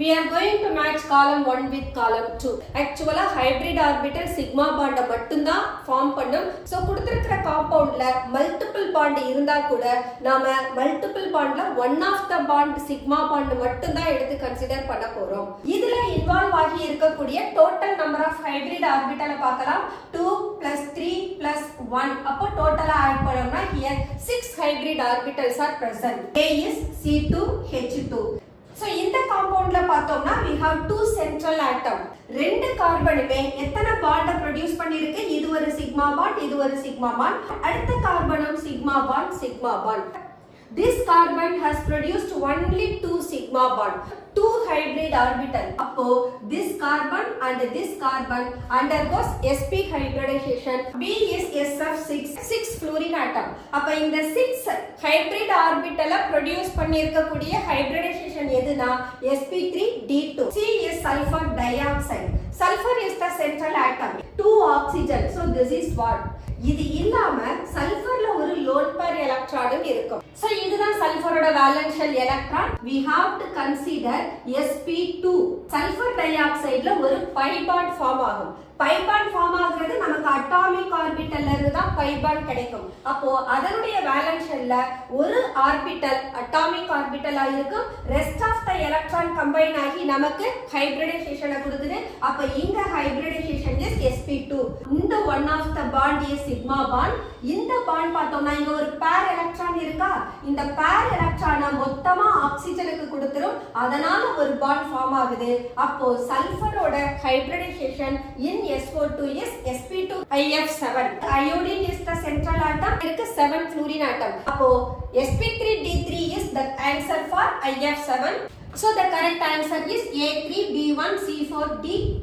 We are going to match column 1 with column 2. Actually, hybrid orbital sigma bond மட்டும்தான் form பண்ணும். So கொடுத்திருக்கிற காம்பவுண்ட்ல multiple bond இருந்தா கூட நாம மல்டிபிள் பாண்ட்ல one of the bond sigma bond மட்டும்தான் எடுத்து கன்சிடர் பண்ண போறோம். இதுல இன்வால்வ் ஆகி இருக்கக்கூடிய டோட்டல் நம்பர் ஆஃப் ஹைபிரிட் ஆர்பிட்டலை பார்க்கலாம். 2 plus 3 plus 1. அப்போ டோட்டலா ஆட் பண்ணோம்னா here 6 hybrid orbitals are present. A is C2H2. So இந்த காம்பவுண்ட்ல பார்த்தோம்னா we have two central atom. ரெண்டு கார்பனுமே எத்தனை பாண்ட ப்ரொடியூஸ் பண்ணிருக்கு? இது ஒரு சிக்மா பாண்ட், இது ஒரு சிக்மா பாண்ட். அடுத்த கார்பனும் sigma bond, sigma bond. This carbon has produced only two sigma bond, two hybrid orbital. அப்போ this carbon and this carbon undergoes sp hybridization. B is sf6, 6 fluorine atom. அப்ப இந்த 6 hybrid orbital produce பண்ணிருக்கக்கூடிய hybridization எதுனா sp3d2. C is sulfur dioxide. Sulfur is the central atom. 2 oxygen. So this is what? இது இல்லாம சல்ஃபர்ல ஒரு lone pair எலக்ட்ரானும் இருக்கும். So இதுதான் சல்ஃபரோட வேலன்ஷியல் electron. we have to consider sp2. Sulphur டை ஆக்சைடுல ஒரு பை பாண்ட் ஃபார்ம் ஆகும். பை பாண்ட் ஃபார்ம் ஆகுறது நமக்கு அட்டாமிக் ஆர்பிட்டல்ல இருந்து தான் பை பாண்ட் கிடைக்கும். அப்போ அதனுடைய வேலன்ஷியல்ல ஒரு ஆர்பிட்டல் அட்டாமிக் ஆர்பிட்டலா இருக்கும். Rest of the electron combine ஆகி நமக்கு ஹைபிரிடைசேஷனை கொடுக்குது. அப்ப இங்க ஹைபிரிடைசேஷன் இஸ் sp2. இந்த one of the bond is sigma bond. இந்த பாண்ட் பார்த்தோம்னா இங்க ஒரு பேர் எலக்ட்ரான் இருக்கா? இந்த பேர் எலக்ட்ரானை மொத்தமா ஆக்சிஜனுக்கு கொடுத்துரும். அதனால ஒரு பாண்ட் ஃபார்ம் ஆகுது. அப்போ சல்ஃபரோட hybridisation in SO2 is sp2IF7. Iodine is the central atom. இருக்கு 7 fluorine atom. அப்போ sp3d3 is the answer for IF7. So the correct answer is A3B1C4D2.